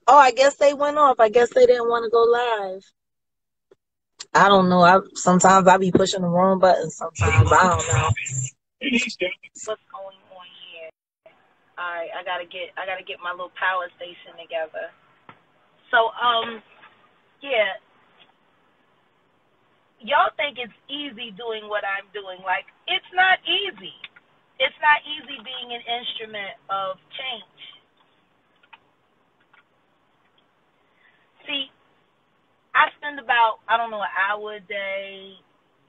Oh, I guess they went off. I guess they didn't want to go live. I don't know. I sometimes I be pushing the wrong button. Sometimes I don't know what's going on here. All right, I gotta get my little power station together. So yeah, y'all think it's easy doing what I'm doing. Like, it's not easy. It's not easy being an instrument of change. See, I spend about, I don't know, an hour a day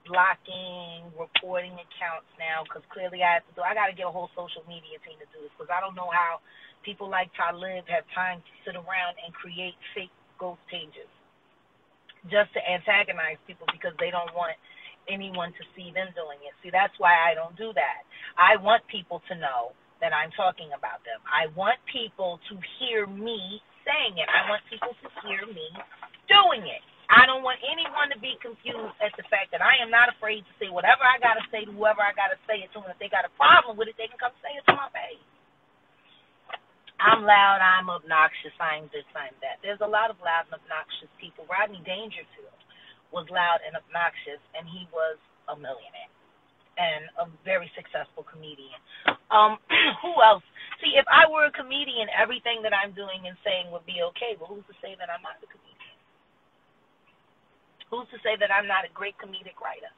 blocking, reporting accounts now because clearly I got to get a whole social media team to do this because I don't know how people like Talib have time to sit around and create fake ghost pages just to antagonize people because they don't want anyone to see them doing it. See, that's why I don't do that. I want people to know that I'm talking about them. I want people to hear me saying it. I want people to hear me doing it. I don't want anyone to be confused at the fact that I am not afraid to say whatever I got to say to whoever I got to say it to. And if they got a problem with it, they can come say it to my face. I'm loud, I'm obnoxious, I'm this, I'm that. There's a lot of loud and obnoxious people. Rodney Dangerfield was loud and obnoxious, and he was a millionaire and a very successful comedian. Who else? See, if I were a comedian, everything that I'm doing and saying would be okay. But who's to say that I'm not a comedian? Who's to say that I'm not a great comedic writer?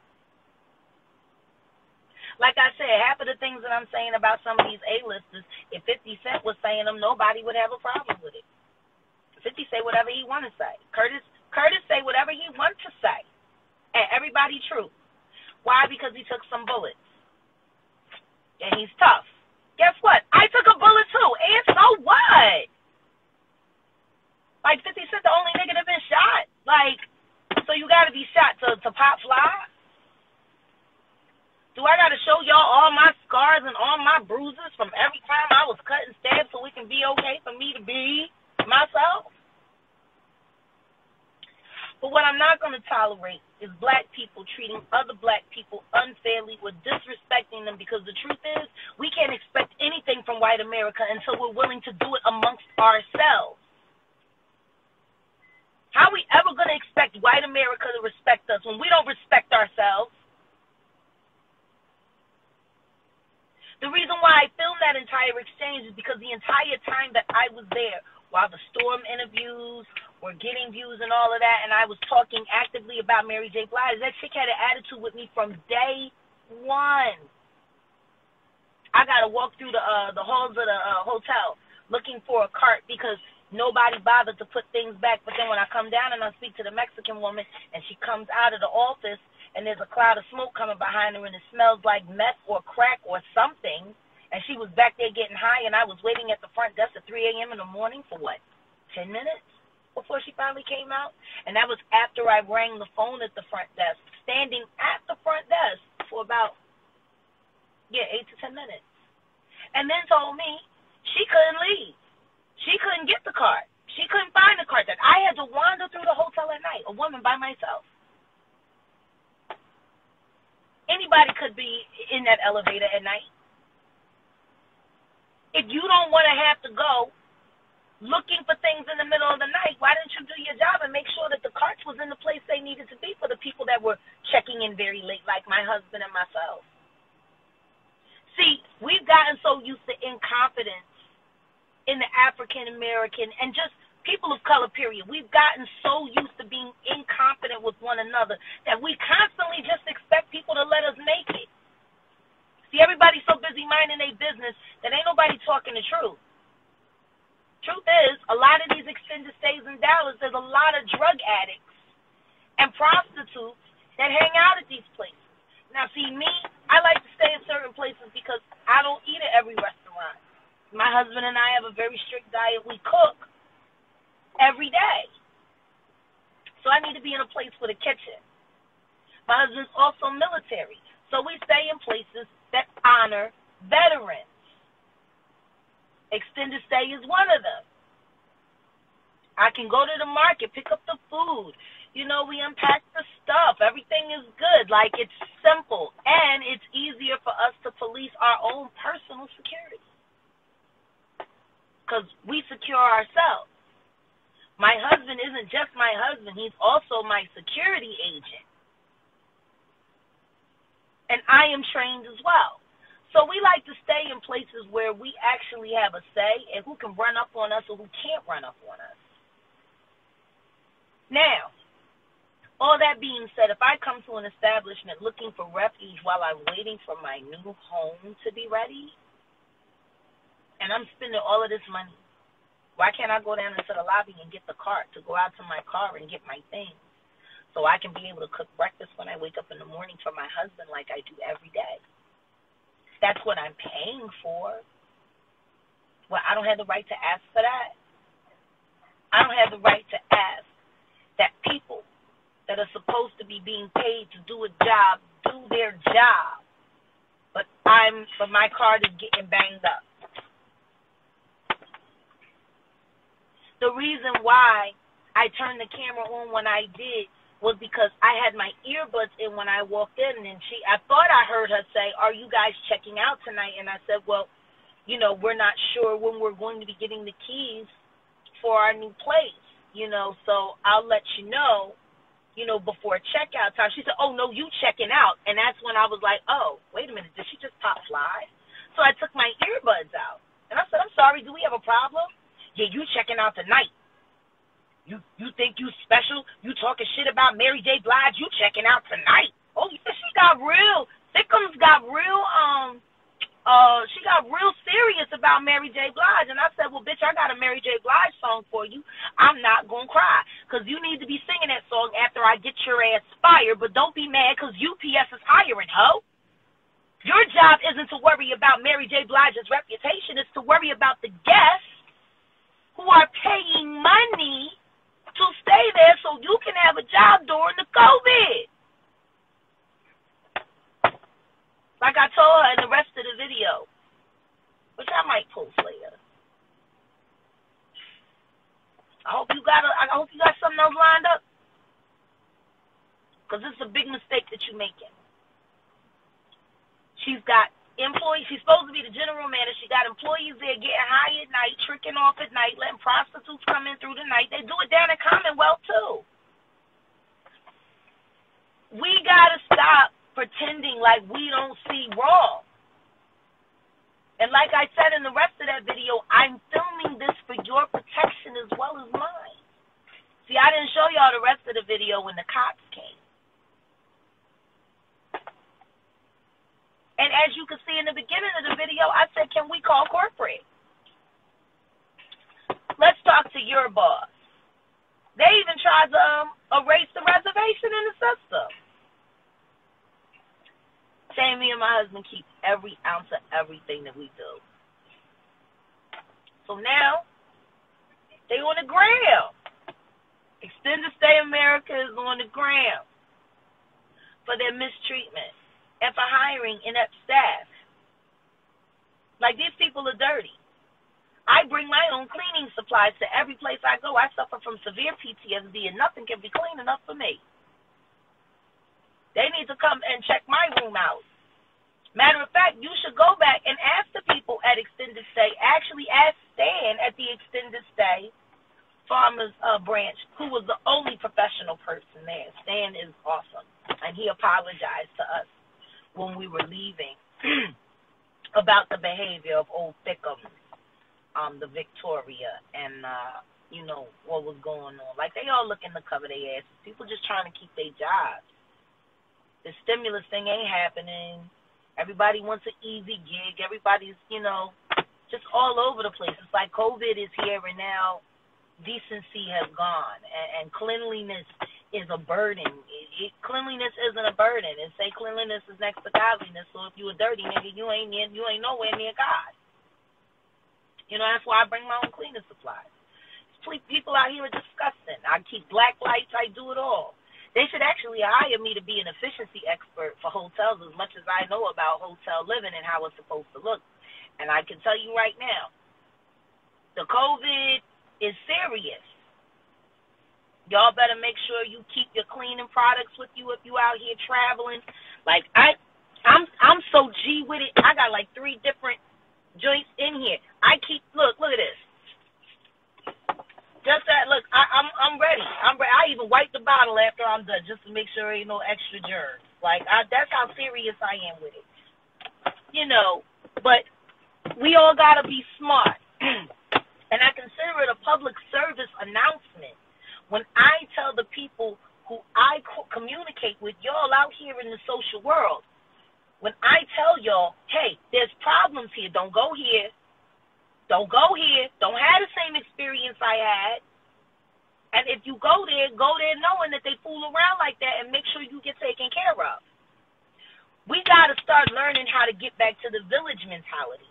Like I said, half of the things that I'm saying about some of these A-listers, if 50 Cent was saying them, nobody would have a problem with it. 50 say whatever he want to say. Curtis say whatever he wants to say. And everybody true. Why? Because he took some bullets. And he's tough. Guess what? I took a bullet too. And so what? Like 50 Cent the only nigga that been shot. Like, so you gotta be shot to pop fly? Do I gotta show y'all all my scars and all my bruises from every time I was cut and stabbed so it can be okay for me to be myself? But what I'm not going to tolerate is black people treating other black people unfairly or disrespecting them because the truth is we can't expect anything from white America until we're willing to do it amongst ourselves. How are we ever going to expect white America to respect us when we don't respect ourselves? The reason why I filmed that entire exchange is because the entire time that I was there, while the Storm interviews were getting views and all of that, and I was talking actively about Mary J. Blige, that chick had an attitude with me from day one. I got to walk through the halls of the hotel looking for a cart because nobody bothered to put things back. But then when I come down and I speak to the Mexican woman, and she comes out of the office, and there's a cloud of smoke coming behind her, and it smells like meth or crack or something, and she was back there getting high, and I was waiting at the front desk at 3 a.m. in the morning for what, 10 minutes before she finally came out? And that was after I rang the phone at the front desk, standing at the front desk for about, 8 to 10 minutes. And then told me she couldn't leave. She couldn't get the cart. She couldn't find the cart. That I had to wander through the hotel at night, a woman by myself. Anybody could be in that elevator at night. If you don't want to have to go looking for things in the middle of the night, why didn't you do your job and make sure that the carts was in the place they needed to be for the people that were checking in very late, like my husband and myself? See, we've gotten so used to incompetence in the African American and just people of color, period. We've gotten so used to being incompetent with one another that we constantly just expect people to let us make it. See, everybody's so busy minding their business that ain't nobody talking the truth. Truth is, a lot of these extended stays in Dallas, there's a lot of drug addicts and prostitutes that hang out at these places. Now, see, me, I like to stay in certain places because I don't eat at every restaurant. My husband and I have a very strict diet. We cook every day. So I need to be in a place with a kitchen. My husband's also military. So we stay in places that honor veterans. Extended stay is one of them. I can go to the market, pick up the food. We unpack the stuff. Everything is good. Like, it's simple. And it's easier for us to police our own personal security. Because we secure ourselves. My husband isn't just my husband. He's also my security agent. And I am trained as well. So we like to stay in places where we actually have a say and who can run up on us or who can't run up on us. Now, all that being said, if I come to an establishment looking for refuge while I'm waiting for my new home to be ready, and I'm spending all of this money, why can't I go down into the lobby and get the cart to go out to my car and get my things so I can be able to cook breakfast when I wake up in the morning for my husband like I do every day? That's what I'm paying for. Well, I don't have the right to ask for that. I don't have the right to ask that people that are supposed to be being paid to do a job do their job, but my card is getting banged up. The reason why I turned the camera on when I did was because I had my earbuds in when I walked in, and I thought I heard her say, "Are you guys checking out tonight?" And I said, "Well, we're not sure when we're going to be getting the keys for our new place, so I'll let you know, before checkout time." She said, "Oh, no, you checking out." And that's when I was like, oh, wait a minute, did she just pop flies? So I took my earbuds out, and I said, "I'm sorry, do we have a problem?" "Yeah, you checking out tonight. You think you special? You talking shit about Mary J. Blige? You checking out tonight?" Oh, yeah, she got real. Thickums got real, she got real serious about Mary J. Blige. And I said, "Well, bitch, I got a Mary J. Blige song for you. I'm not going to cry because you need to be singing that song after I get your ass fired. But don't be mad because UPS is hiring, ho. Your job isn't to worry about Mary J. Blige's reputation. It's to worry about the guests who are paying money to stay there so you can have a job during the COVID." Like I told her in the rest of the video, which I might post later. I hope you got something else lined up, because this is a big mistake that you're making. She's got employees. She's supposed to be the general manager. She got employees there getting high at night, tricking off at night, letting prostitutes come in through the night. They do it down in Commonwealth too. We gotta stop pretending like we don't see wrong. And like I said in the rest of that video, I'm filming this for your protection as well as mine. See, I didn't show y'all the rest of the video when the cops came. And as you can see in the beginning of the video, I said, can we call corporate? Let's talk to your boss. They even tried to erase the reservation in the system. Saying me and my husband keep every ounce of everything that we do. So now, they on the gram. Extended Stay America is on the gram for their mistreatment and for hiring inept staff. Like, these people are dirty. I bring my own cleaning supplies to every place I go. I suffer from severe PTSD, and nothing can be clean enough for me. They need to come and check my room out. Matter of fact, you should go back and ask the people at Extended Stay, actually ask Stan at the Extended Stay Farmers branch, who was the only professional person there. Stan is awesome, and he apologized to us when we were leaving about the behavior of old Thickums, the Victoria, and, what was going on. Like, they all looking to cover their asses. People just trying to keep their jobs. The stimulus thing ain't happening. Everybody wants an easy gig. Everybody's, just all over the place. It's like COVID is here, and now decency has gone, and cleanliness is a burden. Cleanliness isn't a burden. And say cleanliness is next to godliness. So if you a dirty nigga, you ain't nowhere near God. That's why I bring my own cleaning supplies. People out here are disgusting. I keep black lights. I do it all. They should actually hire me to be an efficiency expert for hotels as much as I know about hotel living and how it's supposed to look. And I can tell you right now, the COVID is serious. Y'all better make sure you keep your cleaning products with you if you out here traveling. Like, I'm so G with it. I got like 3 different joints in here. Look at this. Just that, look, I'm ready. I even wipe the bottle after I'm done just to make sure there ain't no extra germs. Like, that's how serious I am with it. You know, but we all got to be smart. And I consider it a public service announcement when I tell the people who I communicate with, y'all out here in the social world, when I tell y'all, hey, there's problems here. Don't go here. Don't go here. Don't have the same experience I had. And if you go there knowing that they fool around like that and make sure you get taken care of. We got to start learning how to get back to the village mentality.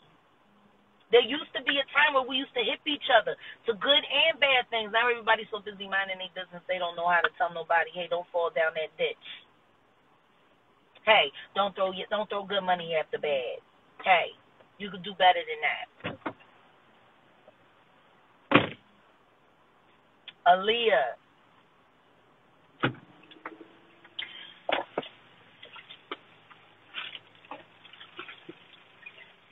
There used to be a time where we used to hip each other to good and bad things. Now everybody's so busy minding their business, they don't know how to tell nobody, hey, don't fall down that ditch. Hey, don't throw good money after bad. Hey, you could do better than that. Aaliyah.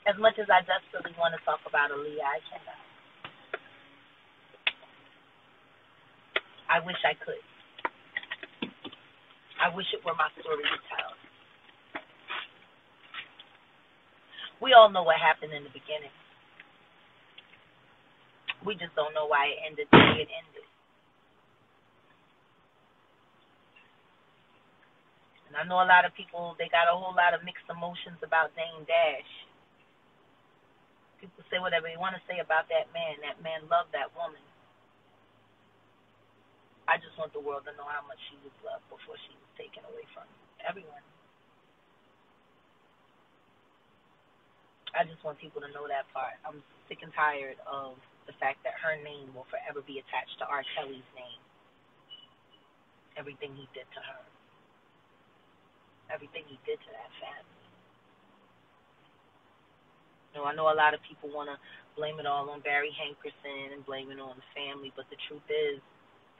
As much as I desperately want to talk about Aaliyah, I cannot. I wish I could. I wish it were my story to tell. We all know what happened in the beginning. We just don't know why it ended the way it ended. And I know a lot of people, they got a whole lot of mixed emotions about Dame Dash. People say whatever they want to say about that man. That man loved that woman. I just want the world to know how much she was loved before she was taken away from everyone. I just want people to know that part. I'm sick and tired of the fact that her name will forever be attached to R. Kelly's name. Everything he did to her. Everything he did to that family. You know, I know a lot of people want to blame it all on Barry Hankerson and blame it on the family, but the truth is,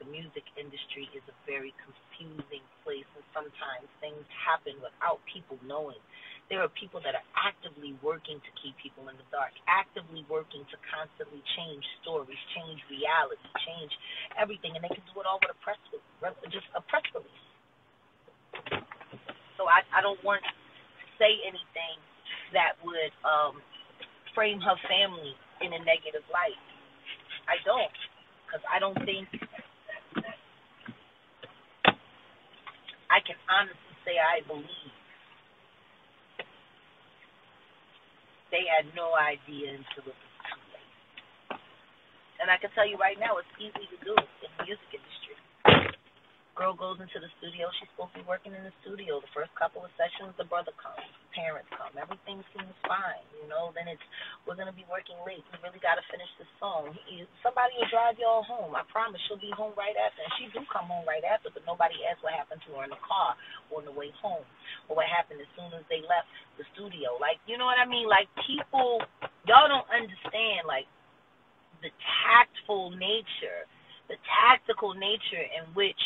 the music industry is a very confusing place, and sometimes things happen without people knowing. There are people that are actively working to keep people in the dark, actively working to constantly change stories, change reality, change everything, and they can do it all with just a press release. So I don't want to say anything that would frame her family in a negative light. I don't, because I don't think I can honestly say I believe they had no idea until it was too late. And I can tell you right now, it's easy to do in the music industry. Girl goes into the studio, she's supposed to be working in the studio. The first couple of sessions, the brother comes, parents come, everything seems fine, you know. Then we're going to be working late. We really got to finish this song. Somebody will drive y'all home. I promise she'll be home right after. And she do come home right after, but nobody asks what happened to her in the car or on the way home, or what happened as soon as they left the studio. Like, you know what I mean? Like, people, y'all don't understand, like, the tactful nature, the tactical nature in which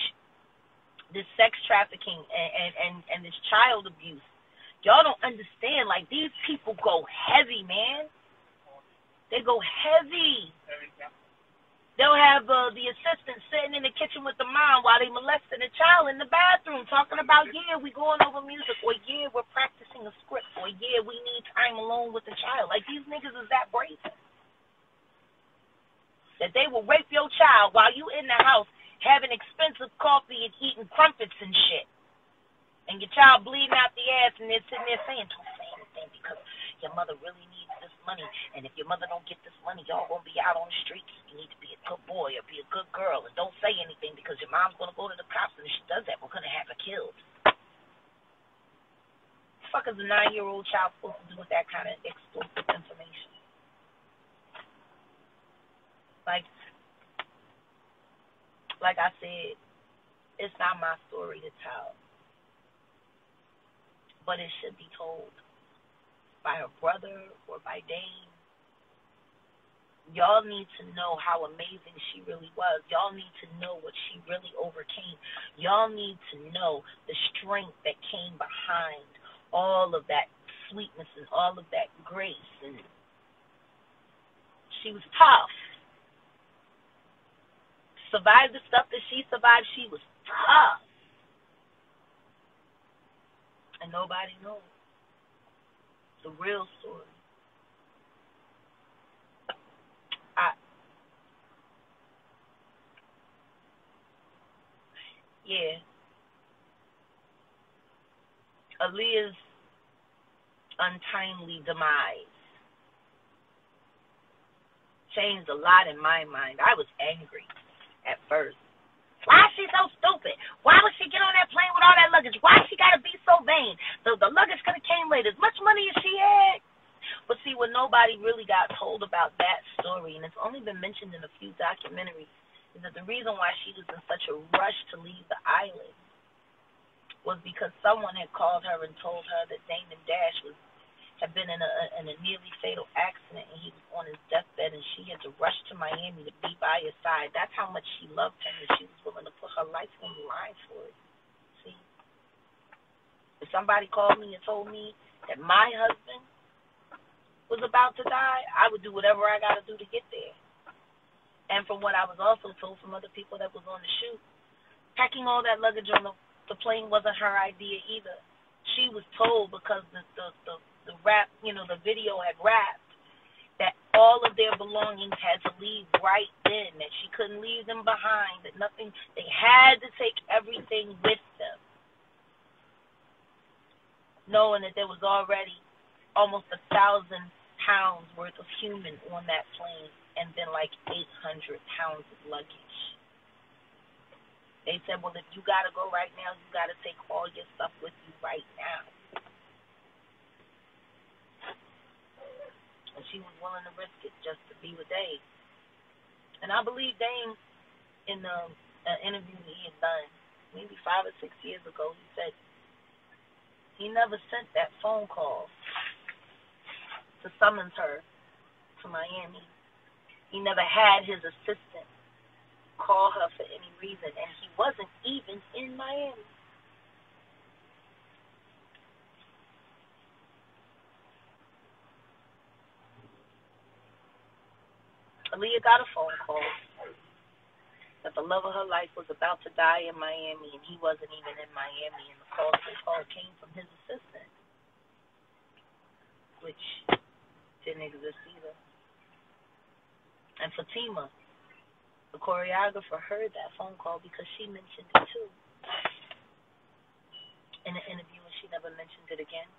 this sex trafficking and this child abuse, y'all don't understand. Like, these people go heavy, man. They go heavy. They'll have the assistant sitting in the kitchen with the mom while they molesting the child in the bathroom, talking about, yeah, we going over music, or yeah, we're practicing a script, or yeah, we need time alone with the child. Like, these niggas is that brazen that they will rape your child while you in the house having expensive coffee and eating crumpets and shit. And your child bleeding out the ass, and they're sitting there saying, don't say anything because your mother really needs this money. And if your mother don't get this money, y'all going to be out on the streets. You need to be a good boy or be a good girl. And don't say anything because your mom's going to go to the cops, and if she does that, we're going to have her killed. What the fuck is a 9-year-old child supposed to do with that kind of explosive information? Like I said, it's not my story to tell, but it should be told by her brother or by Dame. Y'all need to know how amazing she really was. Y'all need to know what she really overcame. Y'all need to know the strength that came behind all of that sweetness and all of that grace. And she was tough. survived the stuff that she survived. She was tough. And nobody knows the real story. Yeah. Aaliyah's untimely demise changed a lot in my mind. I was angry at first. Why is she so stupid? Why would she get on that plane with all that luggage? Why she got to be so vain? The luggage could have came later. As much money as she had. But see, what nobody really got told about that story, and it's only been mentioned in a few documentaries, is that the reason why she was in such a rush to leave the island was because someone had called her and told her that Damon Dash had been in a nearly fatal accident, and he was on his deathbed, and she had to rush to Miami to be by his side. That's how much she loved him, and she was willing to put her life on the line for it. See? If somebody called me and told me that my husband was about to die, I would do whatever I got to do to get there. And from what I was also told from other people that was on the shoot, packing all that luggage on the plane wasn't her idea either. She was told, because the rap, the video had rapped, that all of their belongings had to leave right then, that she couldn't leave them behind, that nothing, they had to take everything with them, knowing that there was already almost 1,000 pounds worth of human on that plane, and then like 800 pounds of luggage. They said, well, if you got to go right now, you got to take all your stuff with you right now. And she was willing to risk it just to be with Dame. And I believe Dame, in the interview he had done, maybe 5 or 6 years ago, he said he never sent that phone call to summons her to Miami. He never had his assistant call her for any reason, and he wasn't even in Miami. Aaliyah got a phone call that the love of her life was about to die in Miami, and he wasn't even in Miami, and the call came from his assistant, which didn't exist either. And Fatima, the choreographer, heard that phone call because she mentioned it too in an interview, and she never mentioned it again.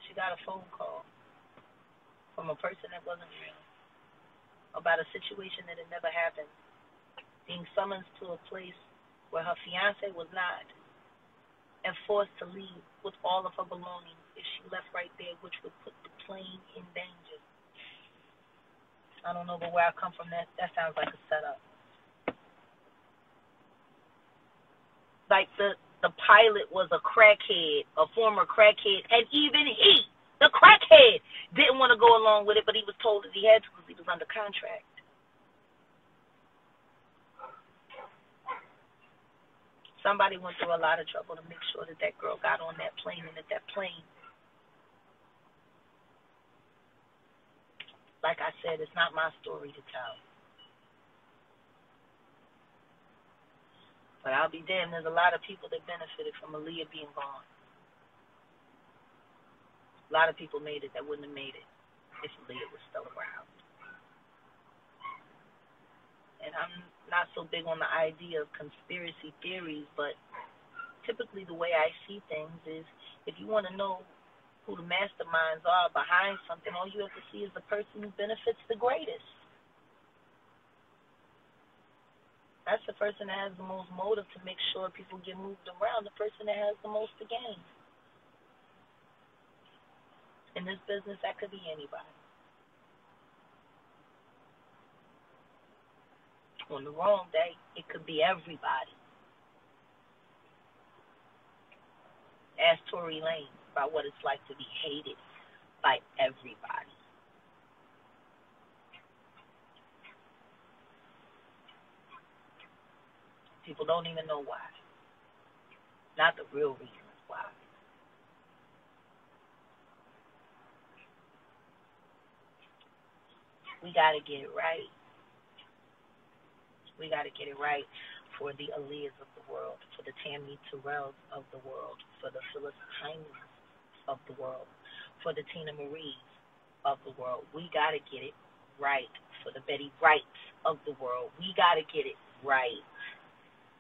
She got a phone call from a person that wasn't real about a situation that had never happened, being summoned to a place where her fiancé was not, and forced to leave with all of her belongings if she left right there, which would put the plane in danger. I don't know, but where I come from, that sounds like a setup. Like the pilot was a crackhead, a former crackhead, and even he, the crackhead, didn't want to go along with it, but he was told that he had to because he was under contract. Somebody went through a lot of trouble to make sure that girl got on that plane, and that plane, like I said, it's not my story to tell. But I'll be damned, there's a lot of people that benefited from Aaliyah being gone. A lot of people made it that wouldn't have made it if Aaliyah was still around. And I'm not so big on the idea of conspiracy theories, but typically the way I see things is, if you want to know who the masterminds are behind something, all you have to see is the person who benefits the greatest. That's the person that has the most motive to make sure people get moved around, the person that has the most to gain. In this business, that could be anybody. On the wrong day, it could be everybody. Ask Tory Lanez about what it's like to be hated by everybody. People don't even know why. Not the real reasons why. We got to get it right. We got to get it right for the Aaliyahs of the world, for the Tammy Terrells of the world, for the Phyllis Hyman's of the world, for the Tina Marie's of the world. We got to get it right. For the Betty Wrights of the world. We got to get it right.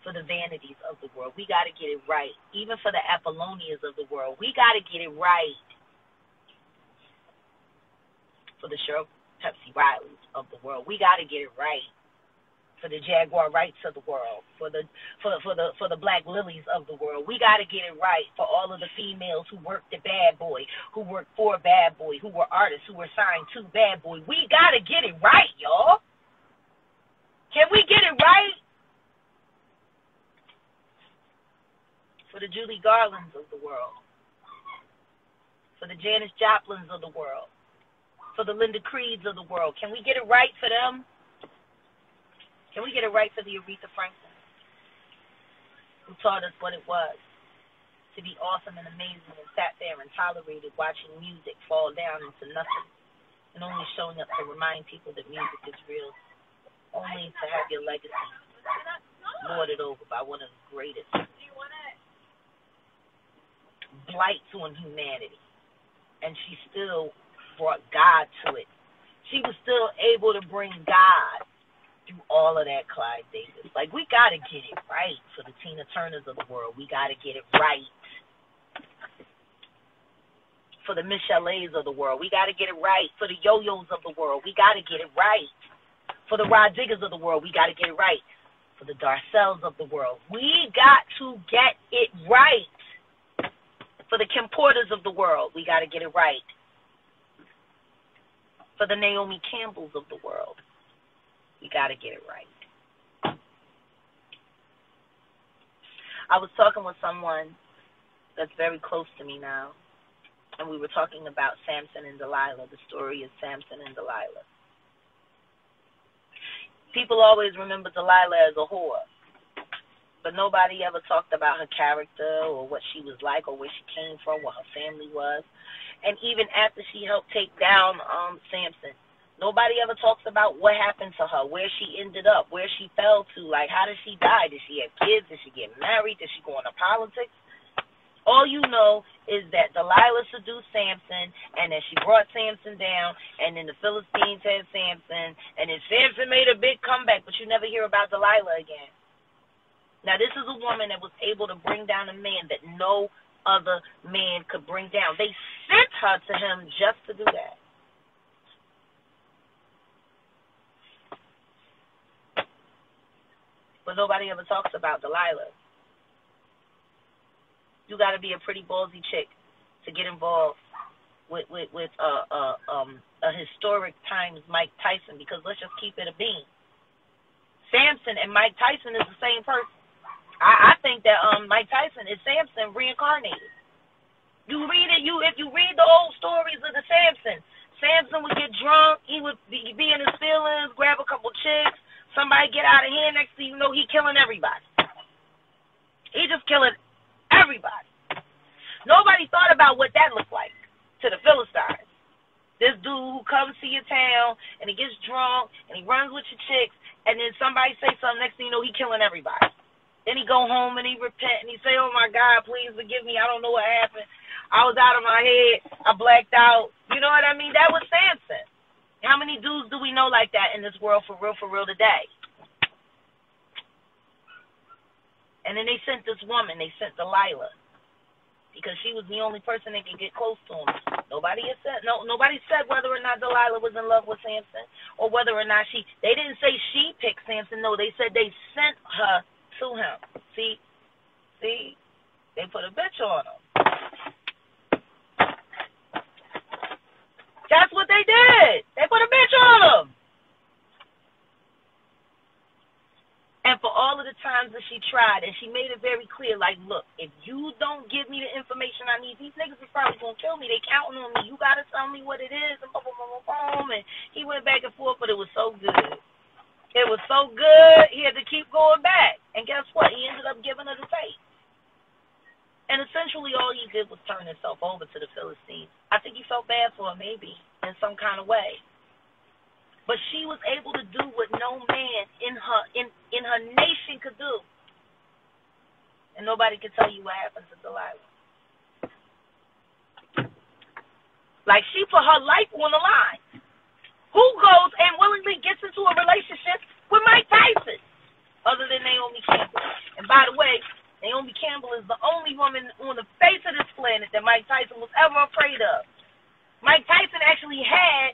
For the Vanities of the world. We got to get it right. Even for the Apollonias of the world. We got to get it right. For the Cheryl Pepsi Rileys of the world. We got to get it right. For the Jaguar Wrights of the world, for the Black Lilies of the world. We got to get it right for all of the females who worked at Bad Boy, who worked for Bad Boy, who were artists, who were signed to Bad Boy. We got to get it right, y'all. Can we get it right? For the Julie Garlands of the world, for the Janis Joplins of the world, for the Linda Creeds of the world. Can we get it right for them? Can we get it right for the Aretha Franklin, who taught us what it was to be awesome and amazing and sat there and tolerated watching music fall down into nothing and only showing up to remind people that music is real, only to have your legacy lorded over by one of the greatest blights on humanity. And she still brought God to it. She was still able to bring God through all of that, Clyde Davis. Like, we got to get it right for the Tina Turners of the world. We got to get it right for the Michelle A's of the world. We got to get it right for the Yo-Yos of the world. We got to get it right for the Rod Diggers of the world. We got to get it right for the Darcells of the world. We got to get it right for the Kim Porters of the world. We got to get it right for the Naomi Campbells of the world. We got to get it right. I was talking with someone that's very close to me now, and we were talking about Samson and Delilah, the story of Samson and Delilah. People always remember Delilah as a whore, but nobody ever talked about her character or what she was like or where she came from, what her family was. And even after she helped take down Samson, nobody ever talks about what happened to her, where she ended up, where she fell to. Like, how did she die? Did she have kids? Did she get married? Did she go into politics? All you know is that Delilah seduced Samson, and then she brought Samson down, and then the Philistines had Samson, and then Samson made a big comeback, but you never hear about Delilah again. Now, this is a woman that was able to bring down a man that no other man could bring down. They sent her to him just to do that. But nobody ever talks about Delilah. You got to be a pretty ballsy chick to get involved with a historic times Mike Tyson, because let's just keep it a bean. Samson and Mike Tyson is the same person. I think that Mike Tyson is Samson reincarnated. You read it, if you read the old stories of the Samson would get drunk, he would be in his feelings, grab a couple chicks. Somebody get out of hand, next thing you know, he killing everybody. He just killing everybody. Nobody thought about what that looked like to the Philistines. This dude who comes to your town, and he gets drunk, and he runs with your chicks, and then somebody say something, next thing you know, he killing everybody. Then he go home, and he repent, and he say, oh, my God, please forgive me. I don't know what happened. I was out of my head. I blacked out. You know what I mean? That was Samson. How many dudes do we know like that in this world for real today? And then they sent this woman. They sent Delilah because she was the only person that could get close to him. Nobody said whether or not Delilah was in love with Samson or whether or not they didn't say she picked Samson. No, they said they sent her to him. See, they put a bitch on him. That's what they did. They put a bitch on him. And for all of the times that she tried, and she made it very clear, like, look, if you don't give me the information I need, these niggas is probably going to kill me. They counting on me. You got to tell me what it is. And boom, boom, boom, boom. And he went back and forth, but it was so good. It was so good, he had to keep going back. And guess what? He ended up giving her the tape. And essentially all he did was turn himself over to the Philistines. I think he felt bad for her, maybe, in some kind of way. But she was able to do what no man in her nation could do. And nobody can tell you what happened to Delilah. Like, she put her life on the line. Who goes and willingly gets into a relationship with Mike Tyson other than Naomi Campbell? And by the way, Naomi Campbell is the only woman on the face of this planet that Mike Tyson was ever afraid of. Mike Tyson actually had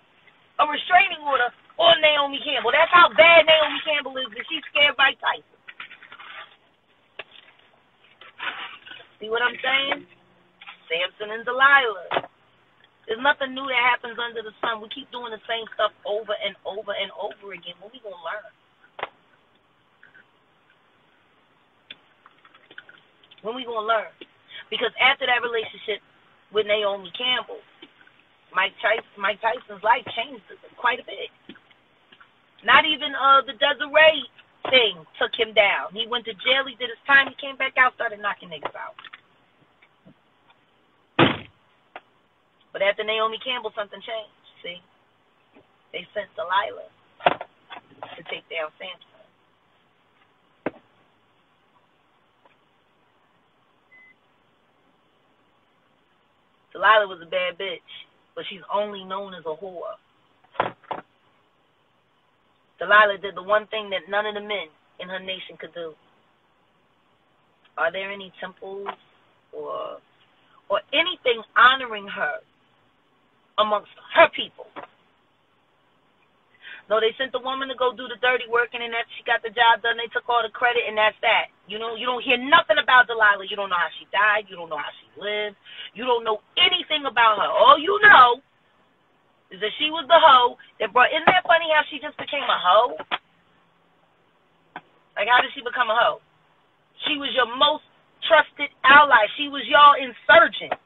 a restraining order on Naomi Campbell. That's how bad Naomi Campbell is, that she's scared of Mike Tyson. See what I'm saying? Samson and Delilah. There's nothing new that happens under the sun. We keep doing the same stuff over and over and over again. When we going to learn? When we going to learn? Because after that relationship with Naomi Campbell, Mike Tyson's life changed quite a bit. Not even the Desiree thing took him down. He went to jail. He did his time. He came back out, started knocking niggas out. But after Naomi Campbell, something changed. See? They sent Delilah to take down Samson. Delilah was a bad bitch, but she's only known as a whore. Delilah did the one thing that none of the men in her nation could do. Are there any temples or anything honoring her amongst her people? No, they sent the woman to go do the dirty work, and then that she got the job done. They took all the credit, and that's that. You know, you don't hear nothing about Delilah. You don't know how she died. You don't know how she lived. You don't know anything about her. All you know is that she was the hoe that brought. Isn't that funny how she just became a hoe? Like, how did she become a hoe? She was your most trusted ally. She was y'all insurgent.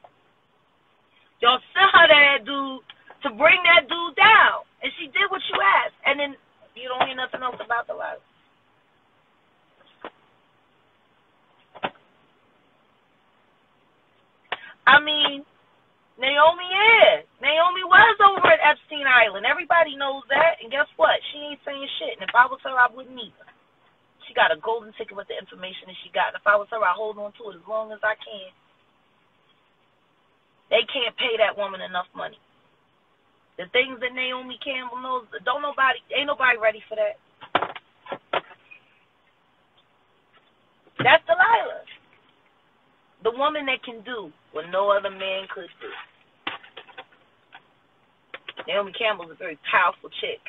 Y'all sent her to that dude to bring that dude down. And she did what you asked. And then you don't hear nothing else about the life. I mean, Naomi is. Naomi was over at Epstein Island. Everybody knows that. And guess what? She ain't saying shit. And if I was her, I wouldn't either. She got a golden ticket with the information that she got. And if I was her, I'd hold on to it as long as I can. They can't pay that woman enough money. The things that Naomi Campbell knows, ain't nobody ready for that. That's Delilah. The woman that can do what no other man could do. Naomi Campbell's a very powerful chick.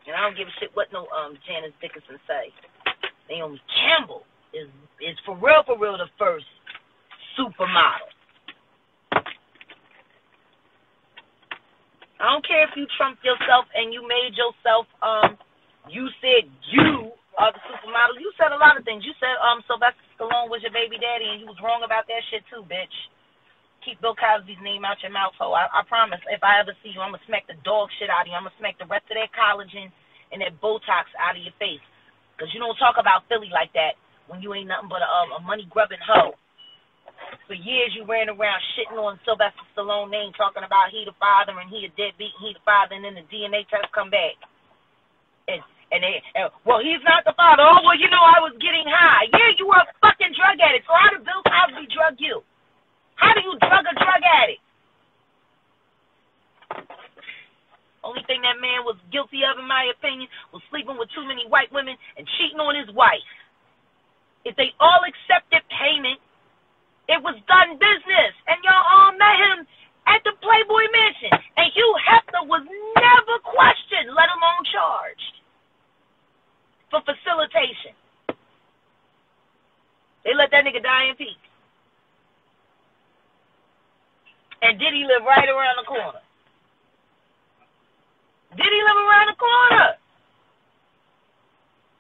And I don't give a shit what no Janice Dickinson say. Naomi Campbell is for real the first supermodel. I don't care if you trumped yourself and you made yourself, you said you are the supermodel. You said a lot of things. You said Sylvester Stallone was your baby daddy, and you was wrong about that shit too, bitch. Keep Bill Cosby's name out your mouth, ho. I promise, if I ever see you, I'm going to smack the dog shit out of you. I'm going to smack the rest of that collagen and that Botox out of your face. Because you don't talk about Philly like that when you ain't nothing but a money-grubbing hoe. For years you ran around shitting on Sylvester Stallone's name, talking about he the father and he a deadbeat and he the father, and then the DNA test come back. Well, he's not the father. Oh, well, you know, I was getting high. Yeah, you were a fucking drug addict. So how did Bill Cosby drug you? How do you drug a drug addict? Only thing that man was guilty of, in my opinion, was sleeping with too many white women and cheating on his wife. If they all accepted payment, it was done business. And y'all all met him at the Playboy Mansion. And Hugh Hefner was never questioned, let alone charged for facilitation. They let that nigga die in peace. And Diddy live right around the corner. Diddy live around the corner.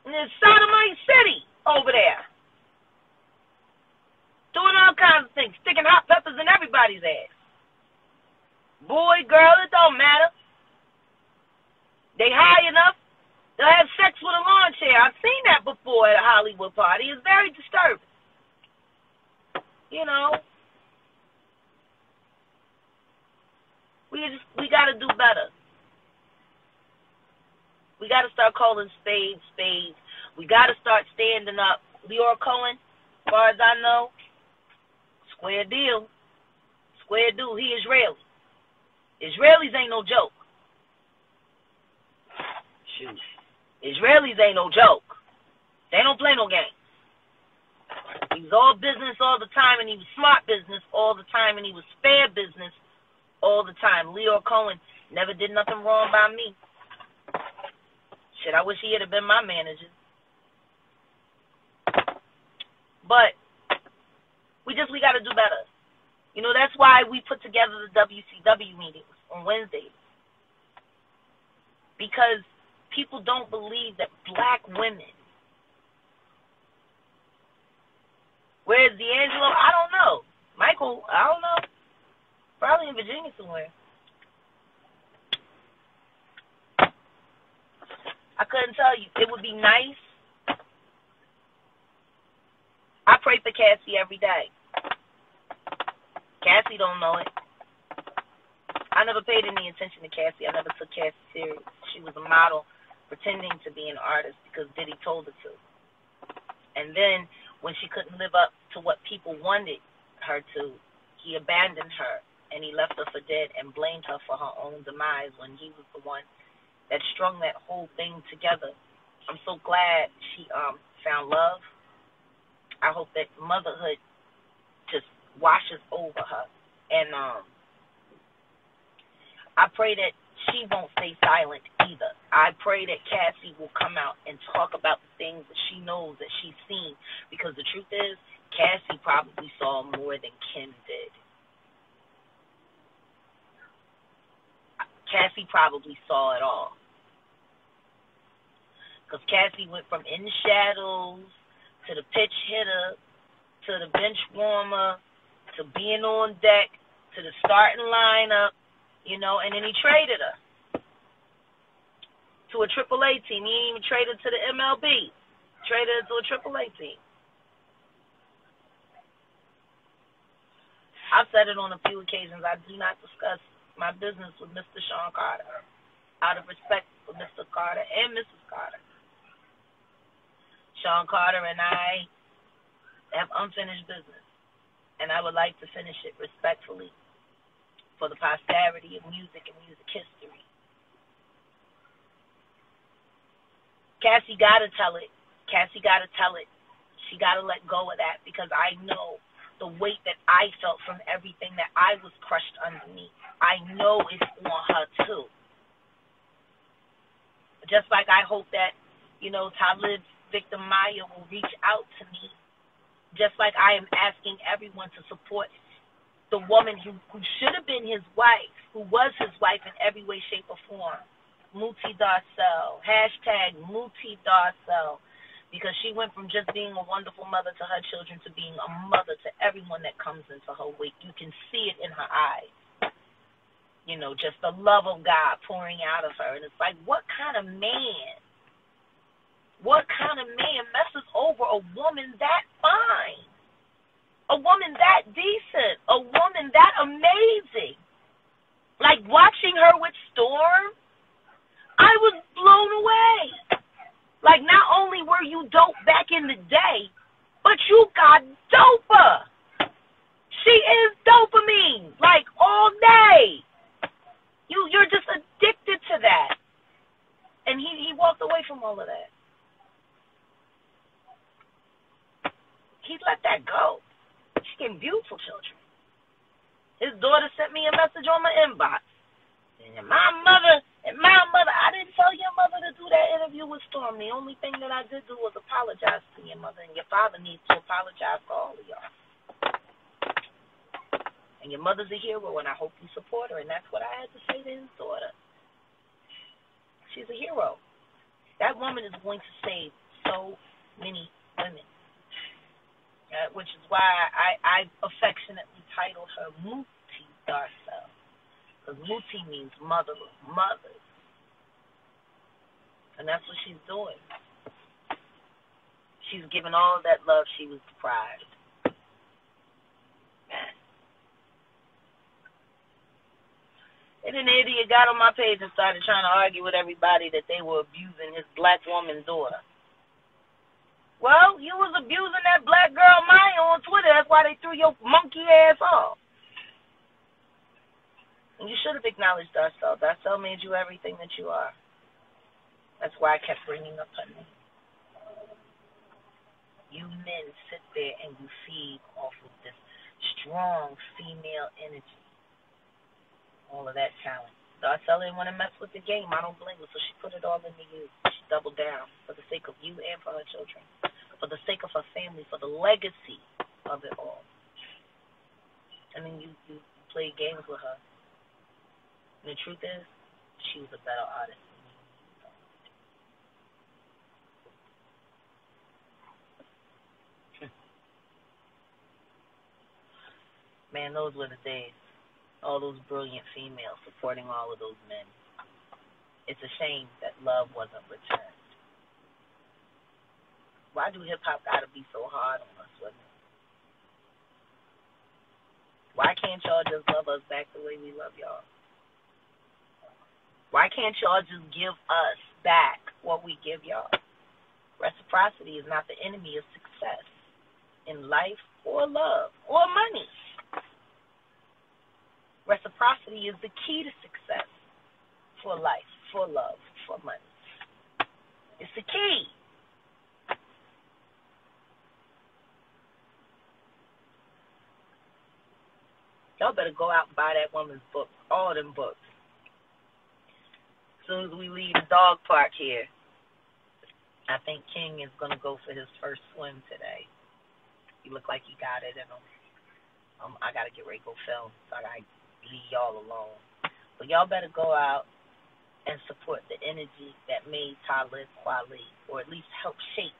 In the Sodomite City over there. Doing all kinds of things. Sticking hot peppers in everybody's ass. Boy, girl, it don't matter. They high enough, they'll have sex with a lawn chair. I've seen that before at a Hollywood party. It's very disturbing. You know. We got to do better. We got to start calling spades spades. We got to start standing up. Leora Cohen, as far as I know, square deal. Square dude. He Israeli. Israelis ain't no joke. Shoot. Israelis ain't no joke. They don't play no games. He was all business all the time, and he was smart business all the time, and he was fair business all the time. Leora Cohen never did nothing wrong by me. Shit, I wish he had been my manager. But we got to do better. You know, that's why we put together the WCW meetings on Wednesdays. Because people don't believe that black women. Where's D'Angelo? I don't know. Michael, I don't know. Probably in Virginia somewhere. I couldn't tell you. It would be nice. I pray for Cassie every day. Cassie don't know it. I never paid any attention to Cassie. I never took Cassie serious. She was a model pretending to be an artist because Diddy told her to. And then when she couldn't live up to what people wanted her to, he abandoned her and he left her for dead and blamed her for her own demise when he was the one that strung that whole thing together. I'm so glad she found love. I hope that motherhood just washes over her. And I pray that she won't stay silent either. I pray that Cassie will come out and talk about the things that she knows that she's seen. Because the truth is, Cassie probably saw more than Kim did. Cassie probably saw it all. Because Cassie went from in the shadows to the pitch hitter to the bench warmer to being on deck to the starting lineup, you know, and then he traded her to a AAA team. He didn't even trade her to the MLB. Traded her to a AAA team. I've said it on a few occasions. I do not discuss my business with Mr. Sean Carter out of respect for Mr. Carter and Mrs. Carter. Sean Carter and I have unfinished business, and I would like to finish it respectfully for the posterity of music and music history. Cassie got to tell it. Cassie got to tell it. She got to let go of that because I know the weight that I felt from everything that I was crushed underneath. I know it's on her too. Just like I hope that, you know, Talib's victim Maya will reach out to me. Just like I am asking everyone to support the woman who should have been his wife, who was his wife in every way, shape, or form. Muti Darcel. Hashtag Muti Darcel. Because she went from just being a wonderful mother to her children to being a mother to everyone that comes into her wake. You can see it in her eyes. You know, just the love of God pouring out of her. And it's like, what kind of man messes over a woman that fine? A woman that decent? A woman that amazing? Like watching her with Storm, I was blown away. Like, not only were you dope back in the day, but you got doper. She is dopamine, like, all day. You're just addicted to that. And he walked away from all of that. He let that go. She's getting beautiful children. His daughter sent me a message on my inbox. And my mother, I didn't tell your mother to do that interview with Storm. The only thing that I did do was apologize to your mother, and your father needs to apologize to all of y'all. And your mother's a hero, and I hope you support her, and that's what I had to say to his daughter. She's a hero. That woman is going to save so many women, which is why I affectionately titled her Muti Darcel. Because Muti means mother of mothers. And that's what she's doing. She's giving all of that love she was deprived. And then the idiot got on my page and started trying to argue with everybody that they were abusing his black woman's daughter. Well, you was abusing that black girl Maya on Twitter. That's why they threw your monkey ass off. And you should have acknowledged Darcel. Darcel made you everything that you are. That's why I kept bringing up her name. You men sit there and you feed off of this strong female energy. All of that talent. Darcel didn't want to mess with the game. I don't blame her, so she put it all into you. She doubled down for the sake of you and for her children, for the sake of her family, for the legacy of it all. And then you played games with her. And the truth is, she was a better artist than you. Man, those were the days. All those brilliant females supporting all of those men. It's a shame that love wasn't returned. Why do hip-hop gotta be so hard on us, women? Why can't y'all just love us back the way we love y'all? Why can't y'all just give us back what we give y'all? Reciprocity is not the enemy of success in life or love or money. Reciprocity is the key to success for life, for love, for money. It's the key. Y'all better go out and buy that woman's book, all them books. As soon as we leave the dog park here, I think King is going to go for his first swim today. He looked like he got it in him. I got to get ready to go film, so I got to leave y'all alone. But y'all better go out and support the energy that made Talib Kweli, or at least help shape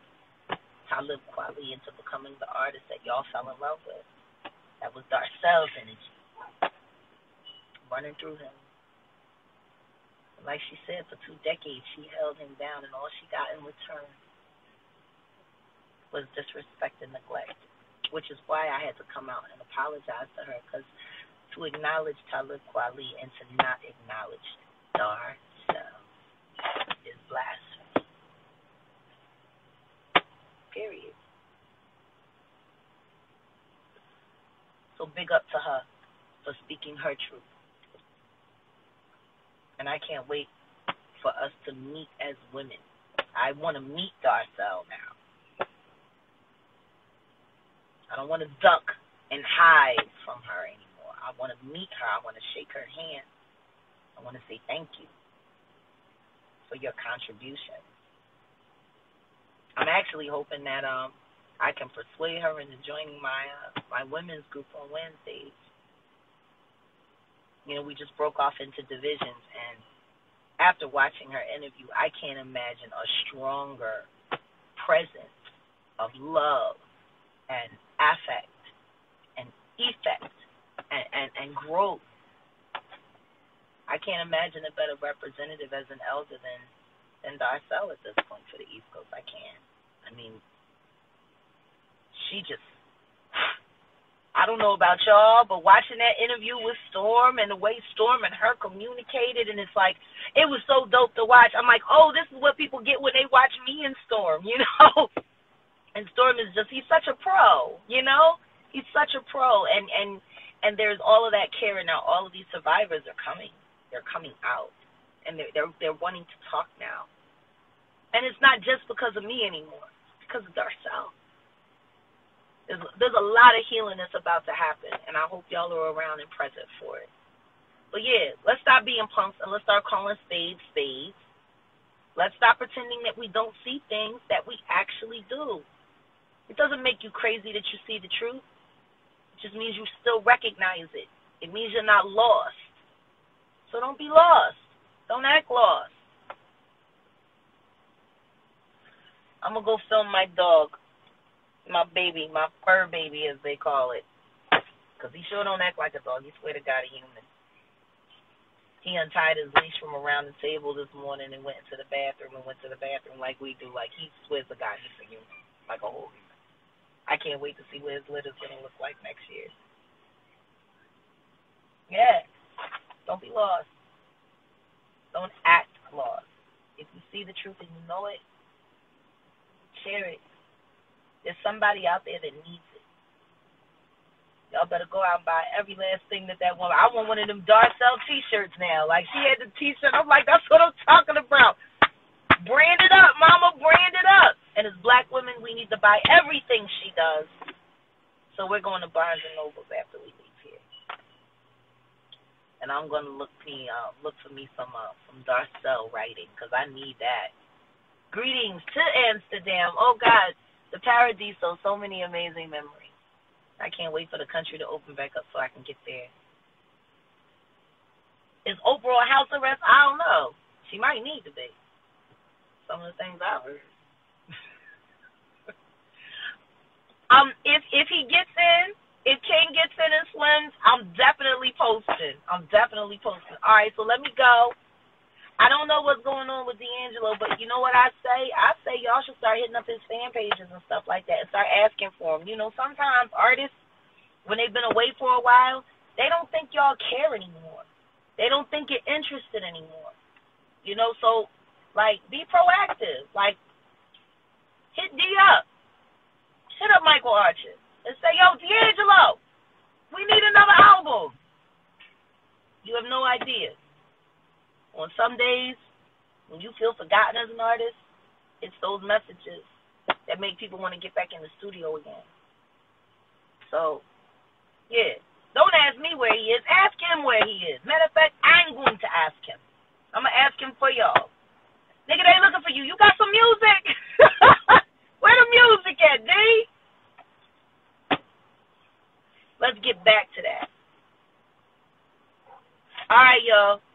Talib Kweli into becoming the artist that y'all fell in love with. That was Darcel's energy, running through him. And like she said, for 2 decades, she held him down, and all she got in return was disrespect and neglect, which is why I had to come out and apologize to her, because to acknowledge Talib Kweli and to not acknowledge Darcel is blasphemy. Period. So big up to her for speaking her truth. And I can't wait for us to meet as women. I want to meet Darcel now. I don't want to duck and hide from her anymore. I want to meet her. I want to shake her hand. I want to say thank you for your contribution. I'm actually hoping that I can persuade her into joining my women's group on Wednesdays. You know, we just broke off into divisions, and after watching her interview, I can't imagine a stronger presence of love and affect and effect and growth. I can't imagine a better representative as an elder than Darcel at this point for the East Coast. I can't. I mean, she just, I don't know about y'all, but watching that interview with Storm and the way Storm and her communicated, and it's like, it was so dope to watch. I'm like, oh, this is what people get when they watch me and Storm, you know? And Storm is just, he's such a pro, you know? He's such a pro, and there's all of that care, and now all of these survivors are coming. They're coming out, and they're wanting to talk now. And it's not just because of me anymore. It's because of Darcel. There's a lot of healing that's about to happen, and I hope y'all are around and present for it. But yeah, let's stop being punks and let's start calling spades spades. Let's stop pretending that we don't see things that we actually do. It doesn't make you crazy that you see the truth. It just means you still recognize it. It means you're not lost. So don't be lost. Don't act lost. I'm going to go film my dog, my baby, my fur baby as they call it. Because he sure don't act like a dog. He swear to God a human. He untied his leash from around the table this morning and went into the bathroom like we do. Like he swears to God he's a human, like a whole human. I can't wait to see what his litter's going to look like next year. Yeah. Don't be lost. Don't act lost. If you see the truth and you know it, share it. There's somebody out there that needs it. Y'all better go out and buy every last thing that woman. I want one of them Darcel t-shirts now. Like, she had the t-shirt. I'm like, that's what I'm talking about. Brand it up, mama. Brand it up. And as black women, we need to buy everything she does. So we're going to Barnes & Nobles after we leave here. And I'm going to look for me some Darcel writing, because I need that. Greetings to Amsterdam. Oh, God. The Paradiso. So many amazing memories. I can't wait for the country to open back up so I can get there. Is Oprah on house arrest? I don't know. She might need to be. Some of the things I've heard. If he gets in, if King gets in and swims, I'm definitely posting. All right, so let me go. I don't know what's going on with D'Angelo, but you know what I say? I say y'all should start hitting up his fan pages and stuff like that and start asking for him. You know, sometimes artists, when they've been away for a while, they don't think y'all care anymore. They don't think you're interested anymore. You know, so, like, be proactive. Like, hit D up. Hit up Michael Archer and say, yo, D'Angelo, we need another album. You have no idea. On some days, when you feel forgotten as an artist, it's those messages that make people want to get back in the studio again. So, yeah. Don't ask me where he is. Ask him where he is. Matter of fact, I'm going to ask him. I'm going to ask him for y'all. Nigga, they looking for you. You got some music? Where the music at, D? Let's get back to that. All right, y'all.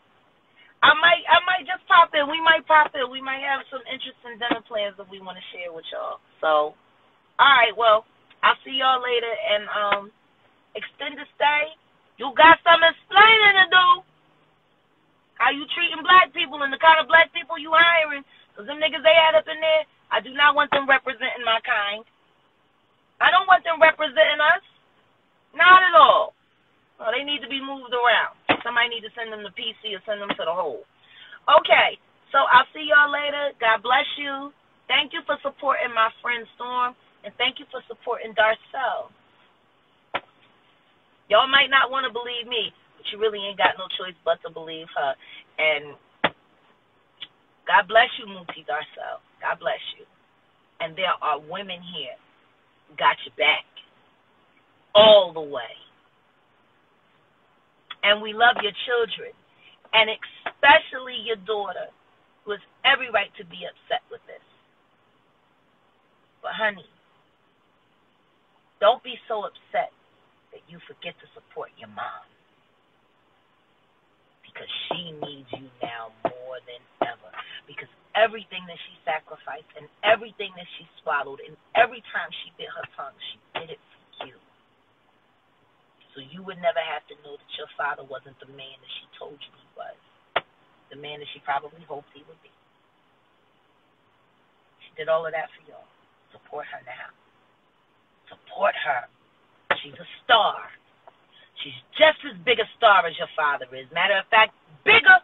I might just pop in. We might pop in. We might have some interesting dinner plans that we want to share with y'all. So, all right, well, I'll see y'all later. And extended stay, you got some explaining to do. How you treating black people and the kind of black people you hiring. Because them niggas they add up in there, I do not want them representing my kind. I don't want them representing us. Not at all. Well, they need to be moved around. Somebody need to send them to PC or send them to the hole. Okay, so I'll see y'all later. God bless you. Thank you for supporting my friend Storm, and thank you for supporting Darcel. Y'all might not want to believe me, but you really ain't got no choice but to believe her. And God bless you, Muti Darcel. God bless you. And there are women here who got your back all the way. And we love your children, and especially your daughter, who has every right to be upset with this. But, honey, don't be so upset that you forget to support your mom, because she needs you now more than ever, because everything that she sacrificed and everything that she swallowed and every time she bit her tongue, she did it for you. So you would never have to know that your father wasn't the man that she told you he was, the man that she probably hoped he would be. She did all of that for y'all. Support her now. Support her. She's a star. She's just as big a star as your father is. Matter of fact, bigger.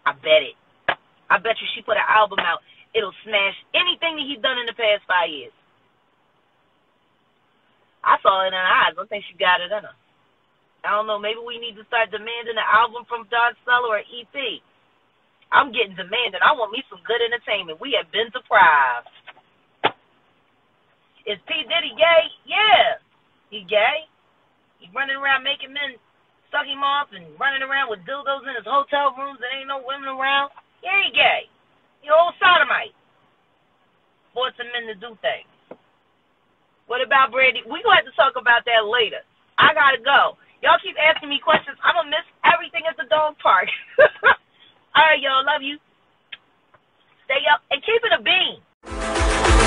I bet it. I bet you she put an album out, it'll smash anything that he's done in the past 5 years. I saw it in her eyes. I think she got it in her. I don't know. Maybe we need to start demanding an album from Darcel or an EP. I'm getting demanded. I want me some good entertainment. We have been deprived. Is P. Diddy gay? Yeah. He gay. He running around making men suck him off and running around with dildos in his hotel rooms and ain't no women around. He ain't gay. He an old sodomite. Forcing men to do things. What about Brandy? We're going to have to talk about that later. I got to go. Y'all keep asking me questions. I'm going to miss everything at the dog park. All right, y'all. Love you. Stay up and keep it a bean.